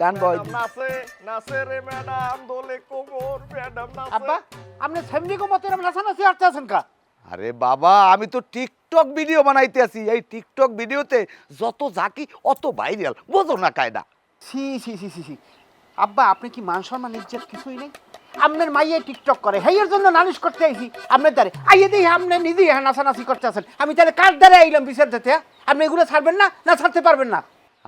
গান বয় নাচে নাচে রে ম্যাডাম দোলে কোমর ম্যাডাম নাচে। আব্বা আপনি সেমনি কো মতে নাচানাচি করতে আছেন কা? আরে বাবা আমি তো টিকটক ভিডিও বানাইতে আছি, এই টিকটক ভিডিওতে যত ঝাঁকি অত ভাইরাল, বোঝো না কায়দা। সি সি সি সি সি আব্বা আপনি কি মান সম্মান ইজ্জত কিছুই নেই? আপনার মাইয়ে টিকটক করে হেয়ের জন্য নালিশ করতে আইছি আপনার দ্বারে আইয়ে দেখি আপনি নিজেই নাচানাচি করতে আছেন, আমি তাহলে কার দ্বারে আইলাম বিচার দিতে? আপনি এগুলো ছাড়বেন না, না ছাড়তে পারবেন না?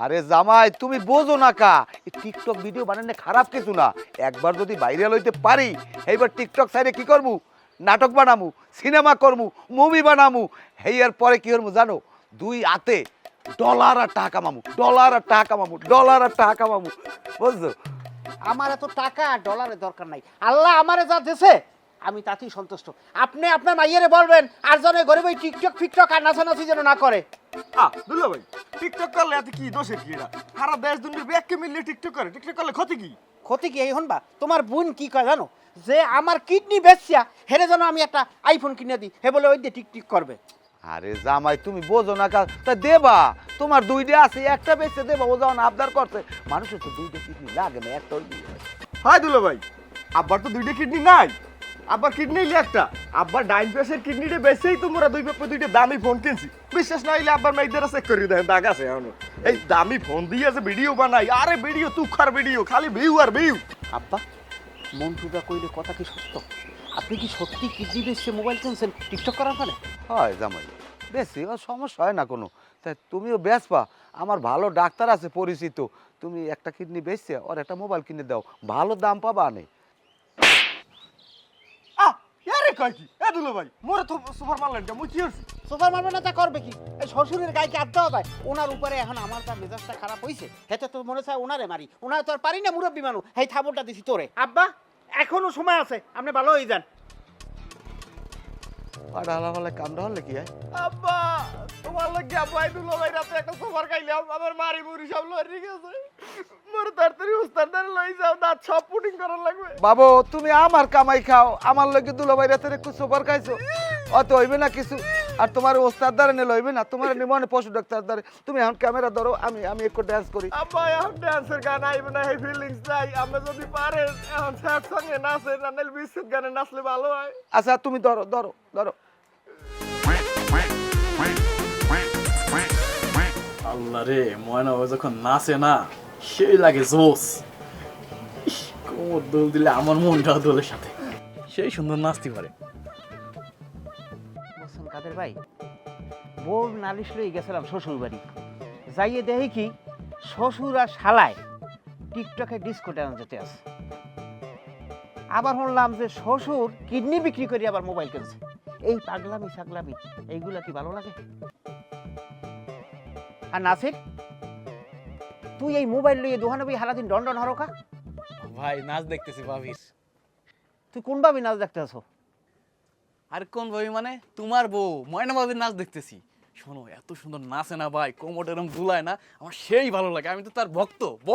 আরে জামাই তুমি বোঝো না কা, এই টিকটক ভিডিও বানানো খারাপ কিছু না। একবার যদি ভাইরাল হইতে পারি, এইবার টিকটক সাইডে কি করবো, নাটক বানামু, সিনেমা করমু, মুভি বানামু। হেয়ার পরে কি করবো জানো, দুই হাতে ডলার আর টাকা মামু, ডলার আর টাকা মামু, ডলার আর টাকা মামু, বুঝছো? আমার এত টাকা ডলারের দরকার নাই, আল্লাহ আমারে যা দিয়েছে আমি তাতেই সন্তুষ্ট। আপনি আপনার মাইয়েরে বলবেন আর জনে গরিব ওই টিকটক ফিকটক আর নাচানাচি যেন না করে। দুলা ভাই টিকটক করলে এত কি দোষে কি এটা? সারা দেশ দুনিয়া ব্যাগকে মিললে টিকটক করে, টিকটক করলে ক্ষতি কি? ক্ষতি কি এই হনবা? তোমার বোন কি কয় জানো, যে আমার কিডনি বেচছিয়া হেরে যেন আমি একটা আইফোন কিনে দিই, হে বলে ওই দিয়ে টিকটিক করবে। আরে জামাই তুমি বোঝো না কা, তা দেবা, তোমার দুইটা আছে, একটা বেচে দেবা। ও যখন আবদার করছে, মানুষের তো দুইটা কিডনি লাগে না, একটা ওই দিয়ে। হয় দুলা ভাই, আব্বার তো দুইটা কিডনি নাই, আব্বার কিডনি হইলে একটা। আব্বার ডাইন পেশের কিডনিটা বেচেই তোমরা দুইটা দামি ফোন কিনছি। বিশ্বাস না হইলে আব্বার মেয়েদের চেক করে দেন, দাগ আছে এখনো। এই দামি ফোন দিয়ে যে ভিডিও বানাই, আরে ভিডিও তুখার ভিডিও, খালি ভিউ আর ভিউ। আব্বা মন্টুদা কইলে কথা কি সত্য? আপনি কি সত্যি কিডনি বেচছে মোবাইল কিনছেন টিকটক করার ফলে? হয় জামাই, বেশি ও সমস্যা হয় না কোনো। তাই তুমিও বেচবা, আমার ভালো ডাক্তার আছে পরিচিত, তুমি একটা কিডনি বেচছে ওর একটা মোবাইল কিনে দাও, ভালো দাম পাবা আনে। আরে কয় কি এ দুলা ভাই, মোরে তো সুপার মারলেন কে, মুই কি হইছি? সোফার মারবে না তা করবে কি? এই শ্বশুরের গায়ে আড্ডা হয় ওনার উপরে, এখন আমার তার মেজাজটা খারাপ হইছে, হেতে তো মনে চায় ওনারে মারি, ওনারে তো আর পারি না মুরব্বী মানুষ, এই থাবরটা দিছি তোরে। আব্বা এখনো সময় আছে, আপনি ভালো হয়ে যান। আর আলামালে কামড়া হলে কি হয়? আব্বা তোমার লাগে আব্বা এই দুলা ভাই রাতে একটা সুপার খাইলাম, আমার মারি মুড়ি সব লড়ি গেছে। মোর তাড়াতাড়ি উস্তাদ ধরে লই যাও, দাঁত সব পুটিং করার লাগবে। বাবু তুমি আমার কামাই খাও, আমার লগে দুলাভাই রাতের একটু সুপার খাইছো, অত হইবে না কিছু। আর তোমার ওস্তাদ দ্বারে নিলে হইবে না, তোমার মনে পশু ডাক্তার দ্বারে। তুমি এখন ক্যামেরা ধরো, আমি আমি একটু ড্যান্স করি। আব্বা এখন ড্যান্সের গান আইবে না, এই ফিলিংস নাই। আমরা যদি পারেন এখন স্যাড সঙ্গে নাচেন, না নাহলে বিস্কুট গানে নাচলে ভালো হয়। আচ্ছা তুমি ধরো ধরো ধরো। আল্লাহ রে, ময়না ও যখন নাচে না সেই লাগে জোস। ইস, কোমর দোল দিলে আমার মনটাও দোলের সাথে, সেই সুন্দর নাচতে পারে। বলছেন কাদের ভাই, বউ নালিশ লই গেছিলাম শ্বশুর বাড়ি, যাইয়ে দেখি কি শ্বশুর আর শালায় টিকটকে ডিস্কো ডান্স যেতে আছে। আবার শুনলাম যে শ্বশুর কিডনি বিক্রি করে আবার মোবাইল কিনছে। এই পাগলামি সাগলামি এইগুলা কি ভালো লাগে? আর নাসির, তুই এই মোবাইল লইয়ে দোকানে বই সারাদিন ডন ডন হরকা, ভাই নাচ দেখতেছি ভাবির। তুই কোন ভাবি নাচ দেখতে আছো? আর কোন ভাবি মানে? তোমার বউ ময়না ভাবির নাচ দেখতেছি। শোনো, এত সুন্দর নাচে না ভাই, কোমর এরকম দুলায় না, আমার সেই ভালো লাগে, আমি তো তার ভক্ত।